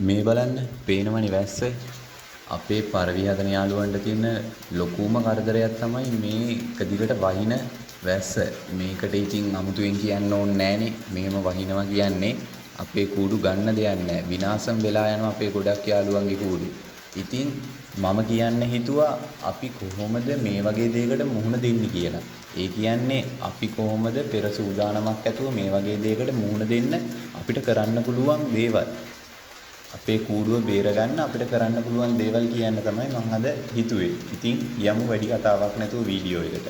මේ බලන්න පේනවනේ වැස්ස. අපේ පරවි හදන යාළුවන්ට තියෙන ලොකුම කරදරයක් තමයි මේ එක දිගට වහින වැස්ස. මේකට ඉතින් අමුතුවෙන් කියන්න ඕනේ නෑනේ. මෙහෙම වහිනවා කියන්නේ අපේ කූඩු ගන්න දෙයක් නෑ. විනාශම් වෙලා යනවා අපේ ගොඩක් යාළුවන්ගේ කූඩු. ඉතින් මම කියන්න හිතුවා අපි කොහොමද මේ වගේ දෙයකට මුහුණ දෙන්නේ කියලා. ඒ කියන්නේ අපි කොහොමද පෙර සූදානමක් ඇතුව මේ වගේ දෙයකට මුහුණ දෙන්න අපිට කරන්න පුළුවන් දේවල්. අපේ කූඩුව බේරගන්න අපිට කරන්න පුළුවන් දේවල් කියන්න තමයි මම අද හිතුවේ. ඉතින් යමු වැඩි කතාවක් නැතුව වීඩියෝ එකට.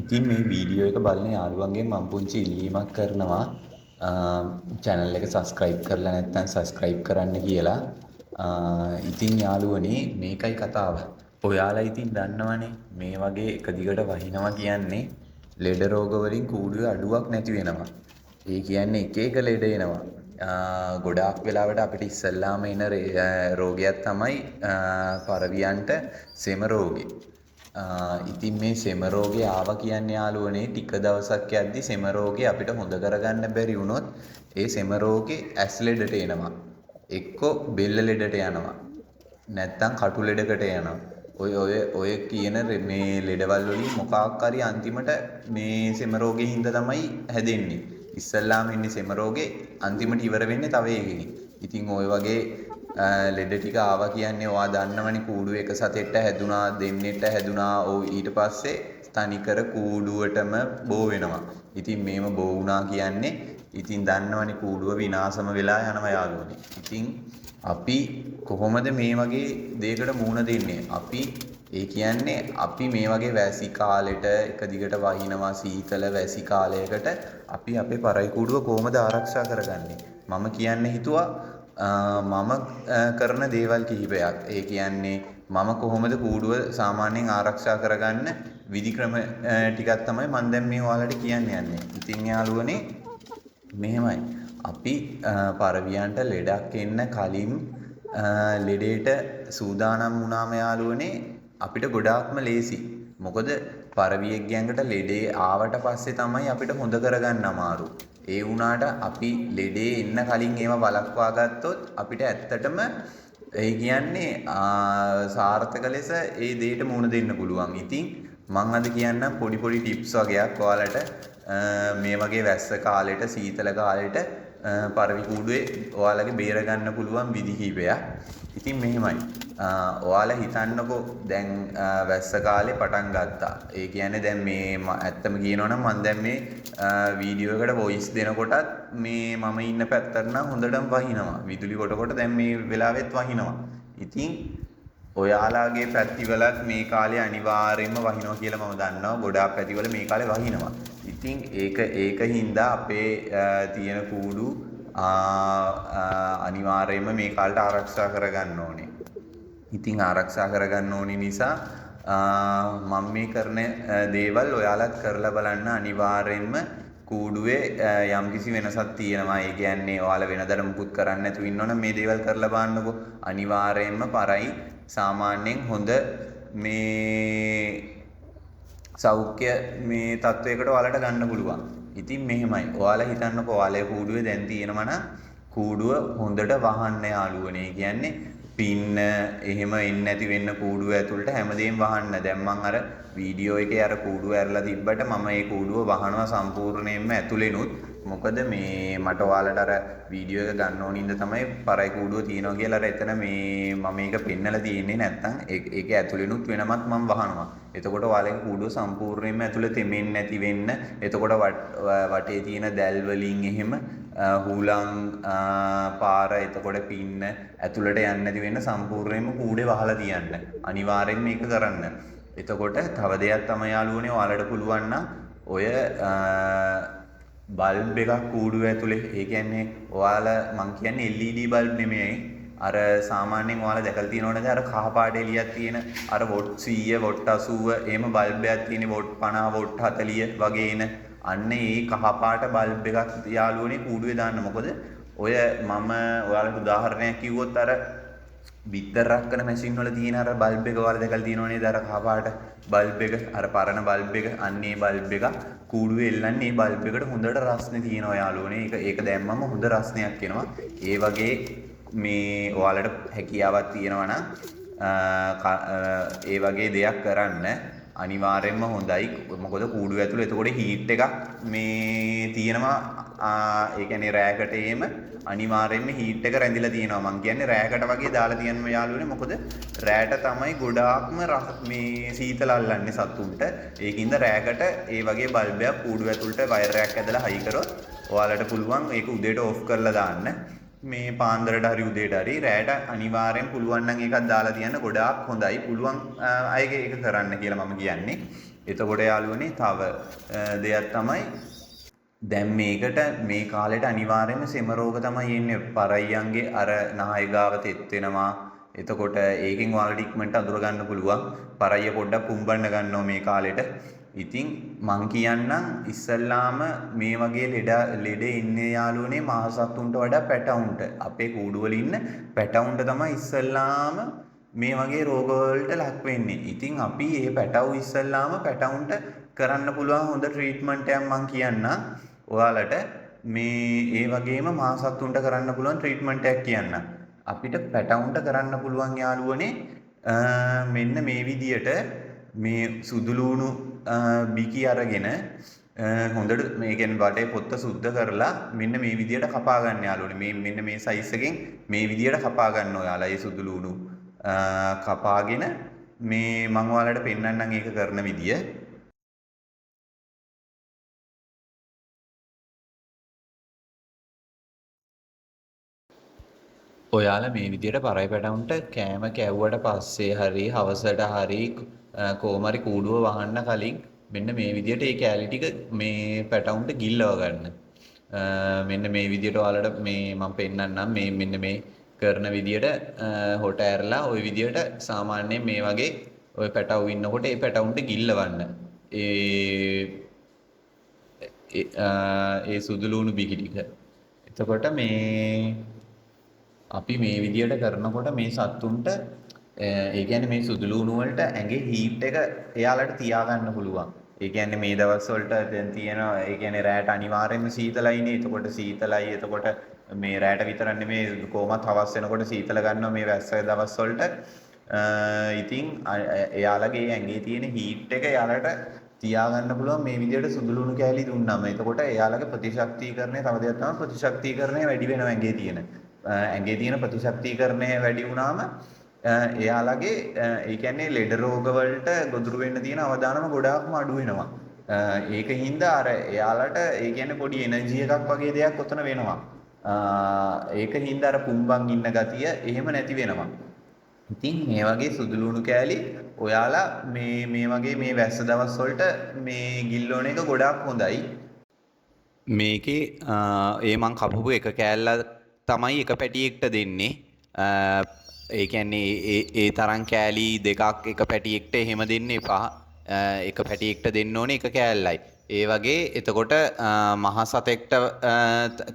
ඉතින් මේ වීඩියෝ එක බලන යාළුවන්ගෙන් මම පුංචි ඉල්ලීමක් කරනවා. channel එක subscribe කරලා නැත්නම් subscribe කරන්න කියලා. ඉතින් යාළුවනේ මේකයි කතාව. ඔයාලා ඉතින් දන්නවනේ මේ වගේ එක දිගට වහිනවා කියන්නේ ලෙඩ රෝග වලින් කූඩුවේ අඩුවක් නැති වෙනවා. ඒ කියන්නේ එක එක ලෙඩ එනවා. ගොඩාක් වෙලාවට අපිට ඉස්සල්ලාම එන රෝගයක් තමයි පරවියන්ට සෙම රෝගේ. ඉතින් මේ සෙම රෝගේ ආවා කියන්නේ යාළුවනේ ටික දවසක් යද්දි සෙම රෝගේ අපිට හොඳ කරගන්න බැරි වුණොත් ඒ සෙම රෝගේ ඇස් ලෙඩට එනවා. එක්කෝ බෙල්ල ලෙඩට යනවා. නැත්තම් කටු ලෙඩකට යනවා. ඔය කියන මේ ලෙඩවල් වලින් මොකක් හරි අන්තිමට මේ සෙම රෝගේ හින්දා තමයි හැදෙන්නේ. ඉස්සල්ලාම ඉන්නේ සෙම රෝගේ අන්තිමට ඉවර වෙන්නේ තව එකකින්. ඉතින් ওই වගේ ලෙඩ ටික ආවා කියන්නේ ඔයා දන්නවනේ කූඩුව එක සතෙක්ට හැදුනා දෙන්නෙක්ට හැදුනා ඊට පස්සේ තනිකර කූඩුවටම බෝ වෙනවා. ඉතින් මේව බෝ වුණා කියන්නේ ඉතින් දන්නවනේ කූඩුව විනාශම වෙලා යනවා යාළුවනේ. ඉතින් අපි කොහොමද මේ වගේ දෙයකට මුහුණ දෙන්නේ? ඒ කියන්නේ අපි මේ වගේ වැසි කාලෙට එක දිගට වහිනවා සීතල වැසි කාලයකට අපි අපේ පරයි කූඩුව කොහොමද ආරක්ෂා කරගන්නේ? මම කියන්න හිතුවා මම කරන දේවල් කිහිපයක්. ඒ කියන්නේ මම කොහොමද කූඩුව සාමාන්‍යයෙන් ආරක්ෂා කරගන්න විධි ක්‍රම ටිකක් තමයි මම දැන් මේ ඔයාලට කියන්න යන්නේ. ඉතින් යාළුවනේ මෙහෙමයි. අපි පරවියන්ට ලෙඩක් එන්න කලින් ලෙඩේට සූදානම් වුණාම යාළුවනේ අපිට ගොඩාක්ම ලේසි. මොකද පරවියෙක් ගැඟට ලෙඩේ ආවට පස්සේ තමයි අපිට හොඳ කරගන්න අමාරු. ඒ වුණාට අපි ලෙඩේ එන්න කලින් ඒව වළක්වා ගත්තොත් අපිට ඇත්තටම ඒ කියන්නේ සාර්ථක ලෙස ඒ දෙයට මුහුණ දෙන්න පුළුවන්. ඉතින් මම අද කියන්නම් පොඩි පොඩි ටිප්ස් වගේක් ඔයාලට මේ වගේ වැස්ස කාලෙට සීතල කාලෙට පරවි කූඩුවේ ඔයාලගේ බේර ගන්න පුළුවන් විදි කිහිපයක්. ඉතින් මෙහෙමයි. ඔයාලා හිතන්නකෝ දැන් වැස්ස කාලේ පටන් ගත්තා. ඒ කියන්නේ දැන් මේ ඇත්තම කියනවනම් මම දැන් මේ වීඩියෝ එකට වොයිස් දෙනකොටත් මේ මම ඉන්න පැත්තට නම් හොඳටම වහිනවා. විදුලි කොට දැන් මේ වෙලාවෙත් වහිනවා. ඉතින් ඔයාලාගේ පැතිවලත් මේ කාලේ අනිවාර්යයෙන්ම වහිනවා කියලා මම දන්නවා. ගොඩාක් පැතිවල මේ කාලේ වහිනවා. ඉතින් ඒක හින්දා අපේ තියෙන කූඩු අනිවාර්යයෙන්ම මේ කාලේට ආරක්ෂා කරගන්න ඕනේ. ඉතින් ආරක්ෂා කරගන්න ඕනේ නිසා මම මේ කරන දේවල් ඔයාලත් කරලා බලන්න අනිවාර්යයෙන්ම කූඩුවේ යම්කිසි වෙනසක් තියෙනවා. ඒ කියන්නේ ඔයාලා වෙනදට මුකුත් කරන්නේ නැතුව ඉන්නවනම් මේ දේවල් කරලා බලන්නකෝ. අනිවාර්යයෙන්ම පරයි සාමාන්‍යයෙන් හොඳ මේ සෞඛ්‍ය මේ තත්වයකට ඔයාලට ගන්න පුළුවන්. ඉතින් මෙහෙමයි. ඔයාලා හිතන්නකෝ ඔයාලේ කූඩුවේ දැන් තියෙනවා නම් කූඩුව හොඳට වහන්න යාළුවනේ. කියන්නේ පින්න එහෙම එන්නේ නැති වෙන්න කූඩුව ඇතුළට හැමදේම වහන්න. දැන් මම අර වීඩියෝ එකේ අර කූඩුව ඇරලා තිබ්බට මම මේ කූඩුව වහනවා සම්පූර්ණයෙන්ම ඇතුළෙනුත්. මොකද මේ මට ඔයාලට අර වීඩියෝ එක ගන්න ඕනින්ද තමයි පරයි කූඩුව තියෙනවා කියලා අර එතන මේ මම මේක පෙන්නලා තියෙන්නේ නැත්තම් ඒක ඇතුළෙනුත් වෙනමත් මම වහනවා. එතකොට ඔයාලගේ කූඩුව සම්පූර්ණයෙන්ම ඇතුළේ තෙමෙන්නේ නැති වෙන්න. එතකොට වටේ තියෙන දැල් වලින් එහෙම හුලං පාර එතකොට පින්න ඇතුළට යන්නේ නැති වෙන්න සම්පූර්ණයෙන්ම කූඩේ වහලා තියන්න. අනිවාර්යෙන් මේක කරන්න. එතකොට තව දෙයක් තමයි යාළුවනේ ඔයාලට පුළුවන් නම් ඔය බල්බ් එකක් කූඩුව ඇතුලේ ඒ කියන්නේ ඔයාලා මං කියන්නේ LED බල්බ් නෙමෙයි අර සාමාන්‍යයෙන් ඔයාලා දැකලා තියෙනවනේ අර කහ පාට එළියක් තියෙන අර වොට් 100 වොට් 80 එහෙම බල්බ් එකක් තියෙන වොට් 50 වොට් 40 වගේ එන අන්න ඒ කහ පාට බල්බ් එකක් යාළුවනේ කූඩුවේ දාන්න. මොකද ඔය මම ඔයාලට උදාහරණයක් කිව්වොත් අර බිත්තර රක්කන මැෂින් වල තියෙන අර බල්බ් එක වල දැකලා තියෙනවනේ අර කහපාට බල්බ් එක අර පරණ බල්බ් එක අන්න ඒ බල්බ් එක කූඩුවේ එල්ලන්නේ ඒ බල්බ් එකට හොඳට රස්නේ තියෙනවා යාළුවනේ. ඒක දැම්මම හොඳ රස්නයක් එනවා. ඒ වගේ මේ ඔයාලට හැකියාවක් තියෙනවා නම් ඒ වගේ දෙයක් කරන්න අනිවාර්යෙන්ම හොඳයි. මොකද කූඩුව ඇතුළේ එතකොට හීට් එකක් මේ තියෙනවා. ඒ කියන්නේ රෑකට එහෙම අනිවාර්යෙන්ම හීට් එක රැඳිලා තියෙනවා. මං කියන්නේ රෑකට වගේ දාලා තියන්න යාළුවනේ. මොකද රෑට තමයි ගොඩාක්ම මේ සීතල අල්ලන්නේ සතුන්ට. ඒකින්ද රෑකට ඒ වගේ බල්බයක් කූඩුව ඇතුළට වයර් එකක් ඇදලා හයි කරොත් ඔයාලට පුළුවන් ඒක උදේට ඔෆ් කරලා දාන්න. මේ පාන්දරට හරි උදේට හරි රෑට අනිවාර්යෙන් පුළුවන් නම් ඒකක් දාලා තියන්න ගොඩාක් හොඳයි. පුළුවන් අයගේ ඒක කරන්න කියලා මම කියන්නේ. එතකොට යාළුවනේ තව දෙයක් තමයි දැන් මේකට මේ කාලෙට අනිවාර්යෙන්ම සෙම රෝග තමයි එන්නේ. පරයියන්ගේ අර නහය ගාව තෙත් වෙනවා. එතකොට ඒකෙන් ඔයාලට ඉක්මනට අඳුර ගන්න පුළුවන්. පරයිය පොඩ්ඩක් පුම්බන්න ගන්නවා මේ කාලෙට. ඉතින් මං කියන්නම් ඉස්සල්ලාම මේ වගේ ලෙඩ ඉන්නේ යාළුවනේ මාසත්තුන්ට වඩා පැටවුන්ට. අපේ කූඩුවල ඉන්න පැටවුන්ට තමයි ඉස්සල්ලාම මේ වගේ රෝගවලට ලක් වෙන්නේ. ඉතින් අපි මේ පැටවු ඉස්සල්ලාම පැටවුන්ට කරන්න පුළුවන් හොඳ ට්‍රීට්මන්ට් එකක් මං කියන්නම්. ඔයාලට මේ ඒ වගේම මාසත්තුන්ට කරන්න පුළුවන් ට්‍රීට්මන්ට් එකක් කියන්නම්. අපිට පැටවුන්ට කරන්න පුළුවන් යාළුවනේ මෙන්න මේ විදියට මේ සුදුලූණු බිකි අරගෙන හොඳට මේ කියන්නේ බඩේ පොත්ත සුද්ධ කරලා මෙන්න මේ විදියට කපා ගන්න යාළුවනේ. මේ මෙන්න මේ සයිස් එකෙන් මේ විදියට කපා ගන්න ඔයාලා ඒ සුදුලූණු කපාගෙන මේ මම ඔයාලට පෙන්නන්නම් ඒක කරන විදිය. ඔයාලා මේ විදියට පරයි පැටවුන්ට කෑම කැව්වට පස්සේ හරි හවසට හරි කොහොමරි කූඩුව වහන්න කලින් මෙන්න මේ විදියට ඒ කෑලි ටික මේ පැටවුන්ට ගිල්ලව ගන්න. මෙන්න මේ විදියට ඔයාලට මේ මම පෙන්නන්නම් මේ මෙන්න මේ කරන විදියට හොට ඇරලා ওই විදියට සාමාන්‍යයෙන් මේ වගේ ওই පැටවු ඉන්නකොට ඒ පැටවුන්ට ගිල්ලවන්න. ඒ සුදුලූණු බිකි ටික. එතකොට මේ අපි මේ විදියට කරනකොට මේ සත්තුන්ට ඒ කියන්නේ මේ සුදුලූණු වලට ඇඟේ හීට් එක එයාලට තියාගන්න පුළුවන්. ඒ කියන්නේ මේ දවස් වලට දැන් තියෙනවා ඒ කියන්නේ රැට අනිවාර්යයෙන්ම සීතලයිනේ. එතකොට සීතලයි. එතකොට මේ රැට විතර නෙමෙයි කොහොමත් හවස් වෙනකොට සීතල ගන්නවා මේ වැස්ස දවස් වලට. ඉතින් එයාලගේ ඇඟේ තියෙන හීට් එක එයාලට තියාගන්න පුළුවන් මේ විදියට සුදුලුණු කෑලි දුන්නාම. එතකොට එයාලගේ ප්‍රතිශක්තිකරණය තව දෙයක් තමයි ප්‍රතිශක්තිකරණය වැඩි වෙනවා ඇඟේ තියෙන ප්‍රතිශක්තිකරණය වැඩි වුණාම එයාලගේ ඒ කියන්නේ ලෙඩ රෝග වලට ගොදුරු වෙන්න තියෙන අවදානම ගොඩාක්ම අඩු වෙනවා. ඒකින්ද අර එයාලට ඒ කියන්නේ පොඩි එනර්ජි එකක් වගේ දෙයක් ඔතන වෙනවා. ඒකින්ද අර පුම්බන් ඉන්න ගතිය එහෙම නැති වෙනවා. ඉතින් මේ වගේ සුදුලුණු කෑලි ඔයාලා මේ වගේ මේ වැස්ස දවස් වලට මේ ගිල්ලෝන එක ගොඩාක් හොඳයි. මේකේ ඒ මං කපපු එක කෑල්ල තමයි එක පැටියෙක්ට දෙන්නේ. ඒ කියන්නේ ඒ තරම් කෑලි දෙකක් එක පැටියෙක්ට එහෙම දෙන්න එපා. එක පැටියෙක්ට දෙන්න ඕනේ එක කෑල්ලයි. ඒ වගේ එතකොට මහ සතෙක්ට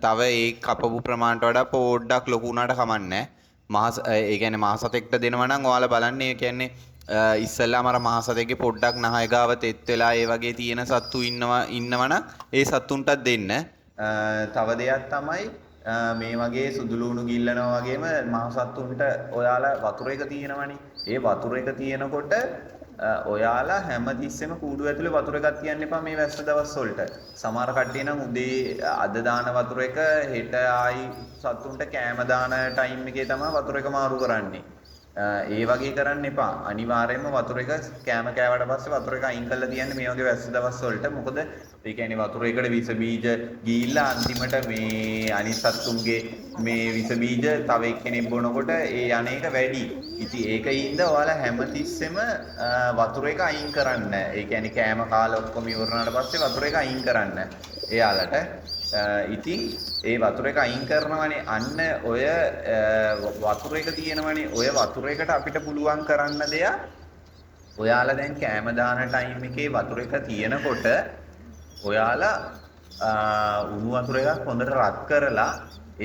තව ඒ කපපු ප්‍රමාණයට වඩා පොඩ්ඩක් ලොකු වුණාට කමන්නේ නැහැ. ඒ කියන්නේ මහ සතෙක්ට දෙනවා නම් ඔයාලා බලන්න ඒ කියන්නේ ඉස්සෙල්ලාම අර මහ සතෙක්ගේ පොඩ්ඩක් නහය ගාව තෙත් වෙලා ඒ වගේ තියෙන සත්තු ඉන්නවනම් ඒ සත්තුන්ටත් දෙන්න. තව දෙයක් තමයි මේ වගේ සුදුලුණු ගිල්ලනවා වගේම මහ සත්තුන්ට ඔයාලා වතුර එක තියෙනවනේ. ඒ වතුර එක තියෙනකොට ඔයාලා හැමතිස්සෙම කූඩුව ඇතුලේ වතුර එකක් තියන්න එපා මේ වැස්ස දවස් වලට. සමහර කට්ටිය නම් උදේ අද දාන වතුර එක හෙට ආයි සත්තුන්ට කෑම දාන ටයිම් එකේ තමයි වතුර එක මාරු කරන්නේ. ඒ වගේ කරන්න එපා. අනිවාර්යයෙන්ම වතුර එක කෑම කෑවට පස්සේ වතුර එක අයින් කරලා තියන්න මේ වගේ වැස්ස දවස් වලට. මොකද ඒ කියන්නේ වතුර එකට විස බීජ ගිහිල්ලා අන්තිමට මේ අනිත් සත්තුන්ගේ මේ විස බීජ තව එක්කෙනෙක් බොනකොට ඒ අනේක වැඩි. ඉතින් ඒකින්ද ඔයාලා හැමතිස්සෙම වතුර එක අයින් කරන්න. ඒ කියන්නේ කෑම කාලා ඔක්කොම ඉවරනාට පස්සේ වතුර එක අයින් කරන්න. එයාලට ඉතින් ඒ වතුර එක අයින් කරනවනේ අන්න ඔය වතුර එක තියෙනවනේ ඔය වතුර එකට අපිට පුළුවන් කරන්න දෙයක් ඔයාලා දැන් කෑම දාන ටයිම් එකේ වතුර එක තියෙනකොට ඔයාලා උණු වතුර එකක් හොඳට රත් කරලා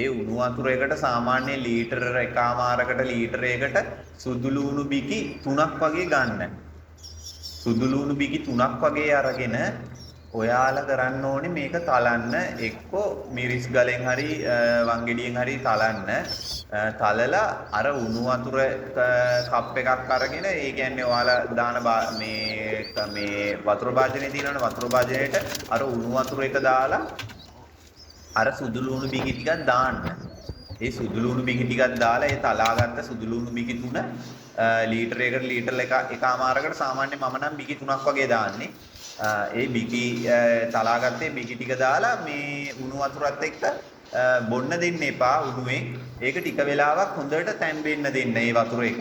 ඒ උණු වතුරයකට සාමාන්‍ය ලීටර එකමාරකට ලීටරයකට සුදු ලුණු බිකි 3ක් වගේ ගන්න. සුදු ලුණු බිකි 3ක් වගේ අරගෙන ඔයාලා කරන්න ඕනේ මේක තලන්න එක්කෝ මිරිස් ගලෙන් හරි වංගෙඩියෙන් හරි තලන්න. තලලා අර උණු වතුර කප් එකක් අරගෙන ඒ කියන්නේ ඔයාලා දාන මේ වතුර භාජනයේ තියෙනවනේ වතුර භාජනයේට අර උණු වතුර එක දාලා අර සුදු ලුණු බිකි ටිකක් දාන්න. ඒ සුදු ලුණු බිකි ටිකක් දාලා ඒ තලාගත්ත සුදු ලුණු බිකි තුන ලීටරයකට ලීටර එකමාරකට සාමාන්‍ය මම නම් බිකි 3ක් වගේ දාන්නේ. ඒ බිකි තලාගත්තේ බිකි ටික දාලා මේ උණු වතුරත් එක්ක බොන්න දෙන්න එපා උණුවේ. ඒක ටික වෙලාවක් හොඳට තැම්බෙන්න දෙන්න මේ වතුර එක.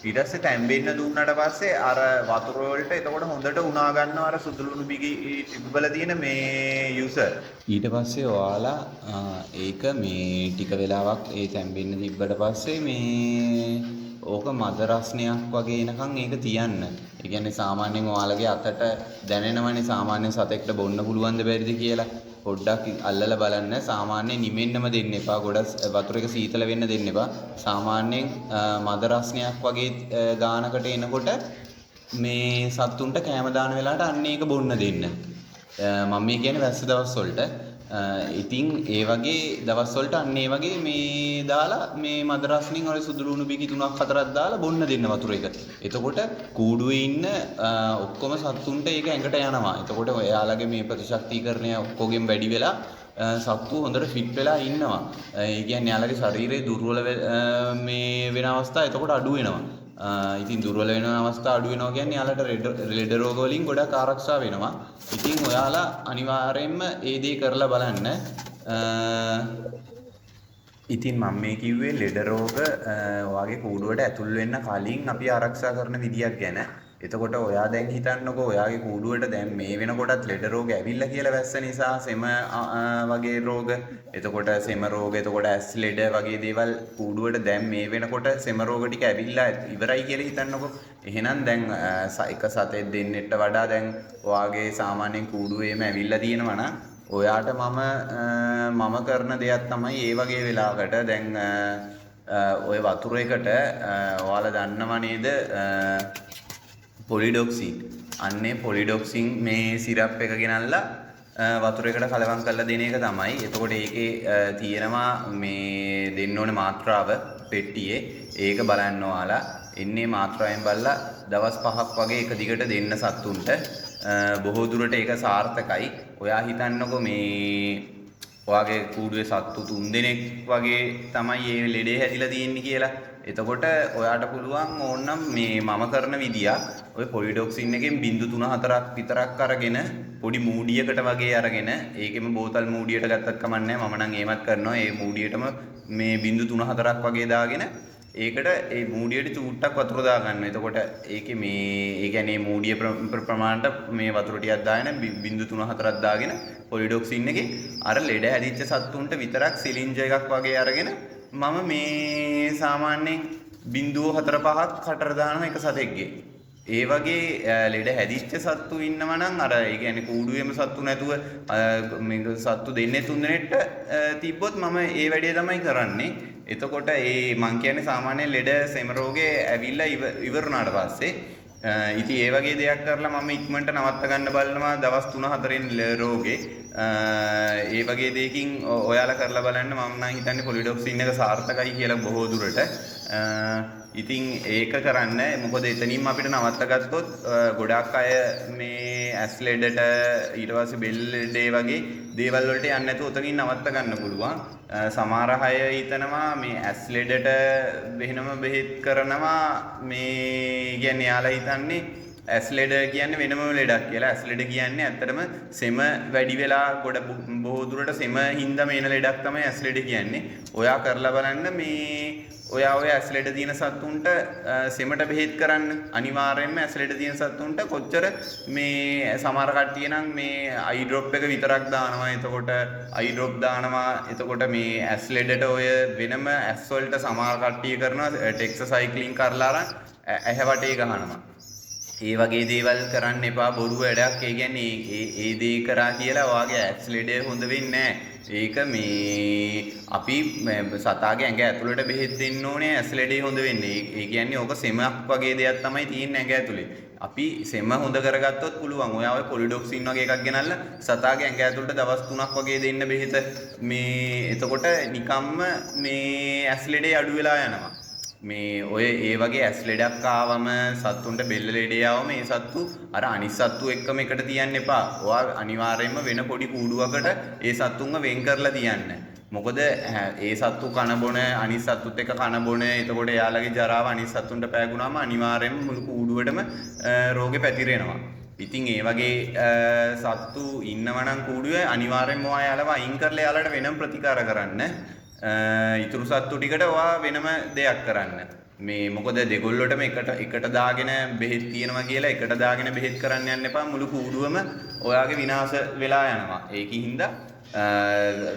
ඊට පස්සේ තැම්බෙන්න දුන්නාට පස්සේ අර වතුර වලට එතකොට හොඳට උනා ගන්නවා අර සුදු ලුණු බිකි ටිබල තියෙන මේ යුසර්. ඊට පස්සේ ඔයාලා ඒක මේ ටික වෙලාවක් ඒ තැම්බෙන්න තිබ්බට පස්සේ මේ ඕක මද රස්නයක් වගේ එනකන් ඒක තියන්න. ඒ කියන්නේ සාමාන්‍යයෙන් ඔයාලගේ අතට දැනෙනවනේ සාමාන්‍ය සතෙක්ට බොන්න පුළුවන්ද බැරිද කියලා. පොඩ්ඩක් අල්ලලා බලන්න. සාමාන්‍යයෙන් නිමෙන්නම දෙන්න එපා. ගොඩක් වතුර එක සීතල වෙන්න දෙන්න එපා. සාමාන්‍යයෙන් මද රස්නයක් වගේ ගානකට එනකොට මේ සත්තුන්ට කෑම දාන වෙලාවට අන්න ඒක බොන්න දෙන්න. මම මේ කියන්නේ වැස්ස දවස් වලට. ඉතින් ඒ වගේ දවස් වලට අන්න ඒ වගේ මේ දාලා මේ මද රස්නින් ඔය සුදු ලුණු බිකි 3ක් 4ක් දාලා බොන්න දෙන්න වතුර එක. එතකොට කූඩුවේ ඉන්න ඔක්කොම සත්තුන්ට ඒක ඇඟට යනවා. එතකොට ඔයාලගේ මේ ප්‍රතිශක්තිකරණය ඔක්කොගෙන් වැඩි වෙලා සත්තු හොඳට ෆිට වෙලා ඉන්නවා. ඒ කියන්නේ යාලගේ ශරීරයේ දුර්වල මේ වෙන අවස්ථා එතකොට අඩු වෙනවා. ඉතින් දුර්වල වෙන අවස්ථා අඩු වෙනවා කියන්නේ යාලට ලෙඩ රෝග වලින් ගොඩක් ආරක්ෂා වෙනවා. ඉතින් ඔයාලා අනිවාර්යයෙන්ම ඒ දේ කරලා බලන්න. ඉතින් මම මේ කිව්වේ ලෙඩ රෝග ඔයාගේ කූඩුවට ඇතුල් වෙන්න කලින් අපි ආරක්ෂා කරන විදියක් ගැන. එතකොට ඔයා දැන් හිතන්නකෝ ඔයාගේ කූඩුවට දැන් මේ වෙනකොටත් ලෙඩ රෝග ඇවිල්ලා කියලා වැස්ස නිසා සෙම වගේ රෝග එතකොට සෙම රෝග එතකොට ඇස් ලෙඩ වගේ දේවල් කූඩුවට දැන් මේ වෙනකොට සෙම රෝග ටික ඇවිල්ලා ඉවරයි කියලා හිතන්නකෝ. එහෙනම් දැන් එක සතෙක් දෙන්නෙට වඩා දැන් ඔයාගේ සාමාන්‍යයෙන් කූඩුවේම ඇවිල්ලා තියෙනවා නම් ඔයාට මම කරන දෙයක් තමයි ඒ වගේ වෙලාවකට දැන් ඔය වතුර එකට ඔයාලා දන්නව නේද පොලිඩොක්සින්. අන්නේ පොලිඩොක්සින් මේ සිරප් එක ගෙනල්ලා වතුර එකට කලවම් කරලා දෙන එක තමයි. එතකොට ඒකේ තියෙනවා මේ දෙන්න ඕනේ මාත්‍රාව පෙට්ටියේ. ඒක බලන්න ඔයාලා. එන්නේ මාත්‍රාවෙන් බලලා දවස් 5ක් වගේ එක දිගට දෙන්න සත්තුන්ට. බොහෝ දුරට ඒක සාර්ථකයි. ඔයා හිතන්නකෝ මේ ඔයාගේ කූඩුවේ සත්තු 3 දෙනෙක් වගේ තමයි මේ ලෙඩේ හැදිලා තියෙන්නේ කියලා. එතකොට ඔයාට පුළුවන් ඕනනම් මේ මම කරන විදියක් ඔය පොලිඩොක්සින් එකෙන් 0.4ක් විතරක් අරගෙන පොඩි මූඩියකට වගේ අරගෙන ඒකෙම බෝතල් මූඩියට ගත්තත් කමක් නැහැ. මම නම් එහෙමත් කරනවා. ඒ මූඩියටම මේ 0.4ක් වගේ දාගෙන ඒකට ඒ මූඩියට චූට්ටක් වතුර දාගන්න. එතකොට ඒකේ මේ ඒ කියන්නේ මූඩිය ප්‍රමාණයට මේ වතුර ටිකක් දාගෙන 0.4ක් දාගෙන පොලිඩොක්සින් එකේ අර ලෙඩ හැදිච්ච සත්තුන්ට විතරක් සිලින්ජර් එකක් වගේ අරගෙන මම මේ සාමාන්‍යයෙන් 0.45ක් කටර දානවා එක සතෙක්ගේ. ඒ වගේ ලෙඩ හැදිච්ච සත්තු ඉන්නවා නම් අර ඒ කියන්නේ කූඩුවේම සත්තු නැතුව මේක සත්තු දෙන්නේ 3 දෙනෙක්ට තිබ්බොත් මම ඒ වැඩේ තමයි කරන්නේ. එතකොට ඒ මං කියන්නේ සාමාන්‍ය ලෙඩ සෙම රෝගේ ඇවිල්ලා ඉවරුණාට පස්සේ ඉතින් ඒ වගේ දෙයක් කරලා මම ඉක්මනට නවත්ත ගන්න බලනවා දවස් 3-4න් රෝගේ. ඒ වගේ දෙයකින් ඔයාලා කරලා බලන්න. මම නම් හිතන්නේ පොලිඩොක්සින් එක සාර්ථකයි කියලා බොහෝ දුරට. ඉතින් ඒක කරන්න. මොකද එතනින්ම අපිට නවත්ත ගත්තොත් ගොඩක් අය මේ ඇස් ලෙඩට ඊට පස්සේ බෙල් ලෙඩේ වගේ දේවල් වලට යන්නේ නැතුව උතනින් නවත්ත ගන්න පුළුවන්. සමහර අය හිතනවා මේ ඇස් ලෙඩට වෙනම බෙහෙත් කරනවා මේ කියන්නේ යාලා හිතන්නේ ඇස් ලෙඩ කියන්නේ වෙනම ලෙඩක් කියලා. ඇස් ලෙඩ කියන්නේ ඇත්තටම සෙම වැඩි වෙලා බොහෝ දුරට සෙම හින්දාම එන ලෙඩක් තමයි ඇස් ලෙඩ කියන්නේ. ඔයා කරලා බලන්න මේ ඔයා ඔය ඇස් ලෙඩ තියෙන සත්තුන්ට සෙමට බෙහෙත් කරන්න. අනිවාර්යයෙන්ම ඇස් ලෙඩ තියෙන සත්තුන්ට කොච්චර මේ සමහර කට්ටිය නම් මේ අයි ඩ්‍රොප් එක විතරක් දානවා. එතකොට අයි ඩ්‍රොප් දානවා. එතකොට මේ ඇස් ලෙඩට ඔය වෙනම ඇස් වලට සමහර කට්ටිය කරනවා ටෙක්සසයික්ලින් කරලා අරන් ඇහැ වටේ ගහනවා. ඒ වගේ දේවල් කරන්න එපා බොරු වැඩක්. ඒ කියන්නේ ඒ දේ කරා කියලා ඔයාගේ ඇස් ලෙඩ හොඳ වෙන්නේ නැහැ. ඒක මේ අපි සතාගේ ඇඟ ඇතුළට බෙහෙත් දෙන්න ඕනේ ඇස් ලෙඩේ හොඳ වෙන්නේ. ඒ කියන්නේ ඕක සෙමක් වගේ දෙයක් තමයි තියෙන්නේ ඇඟ ඇතුලේ. අපි සෙම හොඳ කරගත්තොත් පුළුවන්. ඔයා ඔය පොලිඩොක්සින් වගේ එකක් ගෙනල්ලා සතාගේ ඇඟ ඇතුළට දවස් 3ක් වගේ දෙන්න බෙහෙත. මේ එතකොට නිකම්ම මේ ඇස් ලෙඩේ අඩු වෙලා යනවා. මේ ඔය ඒ වගේ ඇස් ලෙඩක් ආවම සත්තුන්ට බෙල්ල ලෙඩේ ආවම මේ සත්තු අර අනිත් සත්තු එක්කම එකට තියන්න එපා. ඔයා අනිවාර්යයෙන්ම වෙන පොඩි කූඩුවකට ඒ සත්තුන්ව වෙන් කරලා තියන්න. මොකද ඒ සත්තු කන බොන අනිත් සත්තුත් එක්ක කන බොන එතකොට එයාලගේ ජරාව අනිත් සත්තුන්ට පෑගුණාම අනිවාර්යයෙන්ම මුළු කූඩුවටම රෝගේ පැතිරෙනවා. ඉතින් ඒ වගේ සත්තු ඉන්නවනම් කූඩුවේ අනිවාර්යයෙන්ම ඔයාලව අයින් කරලා එයාලට වෙනම ප්‍රතිකාර කරන්න. ඉතුරු සත්තු ටිකට ඔයා වෙනම දෙයක් කරන්න. මේ මොකද දෙගොල්ලොටම එකට දාගෙන බෙහෙත් තියෙනවා කියලා එකට දාගෙන බෙහෙත් කරන්න යන්න එපා. මුළු කූඩුවම ඔයාගේ විනාශ වෙලා යනවා. ඒකින්ද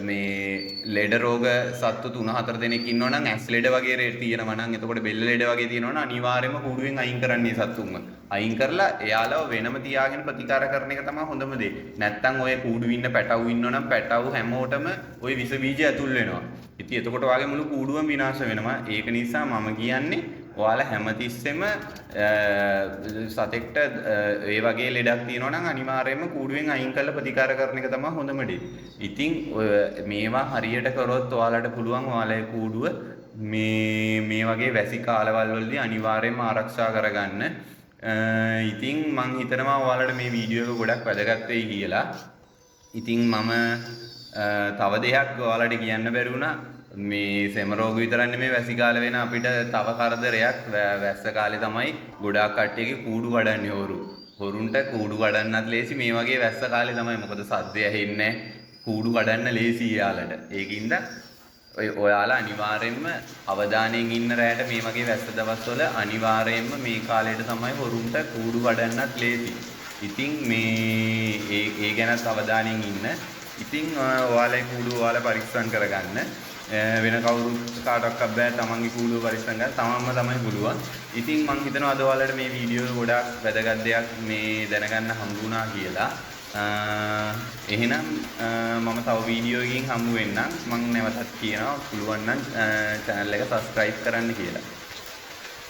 මේ ලෙඩ රෝග සත්තු 3-4 දෙනෙක් ඉන්නවනම් ඇස් ලෙඩ වගේ තියෙනවා නම් එතකොට බෙල්ල ලෙඩ වගේ තියෙනවනම් අනිවාර්යයෙන්ම කූඩුවෙන් අයින් කරන්නේ සත්තුන්ව. අයින් කරලා එයාලව වෙනම තියාගෙන ප්‍රතිකාර කරන එක තමයි හොඳම දේ. නැත්තම් ඔය කූඩුවේ ඉන්න පැටවු ඉන්නවනම් පැටවු හැමෝටම ওই විස බීජ ඇතුල් වෙනවා. ඉතින් එතකොට ඔයාගේ මුළු කූඩුවම විනාශ වෙනවා. ඒක නිසා මම කියන්නේ ඔයාලා හැමතිස්සෙම සතෙක්ට ඒ වගේ ලෙඩක් තියෙනවා නම් අනිවාර්යයෙන්ම කූඩුවෙන් අයින් කරලා ප්‍රතිකාර කරන එක තමයි හොඳම දේ. ඉතින් මේවා හරියට කරොත් ඔයාලට පුළුවන් ඔයාලගේ කූඩුව මේ වගේ වැසි කාලවල වලදී අනිවාර්යයෙන්ම ආරක්ෂා කරගන්න. ඉතින් මං හිතනවා ඔයාලට මේ වීඩියෝ එක ගොඩක් වැදගත් වෙයි කියලා. ඉතින් මම තව දෙයක් ඔයාලට කියන්න බැරි වුණා. මේ සෙම රෝග විතරක් නෙමෙයි වැසි කාලේ වෙන අපිට තව කරදරයක් වැස්ස කාලේ තමයි ගොඩාක් කට්ටියගේ කූඩු වඩන්නේ හොරු. හොරුන්ට කූඩු වඩන්නත් ලේසි මේ වගේ වැස්ස කාලේ තමයි. මොකද සද්ද ඇහෙන්නේ කූඩු වඩන්න ලේසි යාලට. ඒකින්ද ඔයාලා අනිවාර්යයෙන්ම අවධානයෙන් ඉන්න රැයට මේ වගේ වැස්ස දවස්වල අනිවාර්යයෙන්ම මේ කාලේට තමයි හොරුන්ට කූඩු වඩන්නත් ලේසි. ඉතින් මේ ඒ ගැනත් අවධානයෙන් ඉන්න. ඉතින් ඔයාලගේ කූඩු ඔයාලා පරිස්සම් කරගන්න. වෙන කවුරුත් කාටවත් බෑ තමන්ගේ කූඩුව පරිස්සම් ගන්න තමන්ම තමයි පුළුවන්. ඉතින් මං හිතනවා අද ඔයාලට මේ වීඩියෝ එක ගොඩාක් වැදගත් දෙයක් මේ දැනගන්න හම්බුණා කියලා. එහෙනම් මම තව වීඩියෝ එකකින් හම්බ වෙන්නම්. මං නැවතත් කියනවා පුළුවන් නම් channel එක subscribe කරන්න කියලා.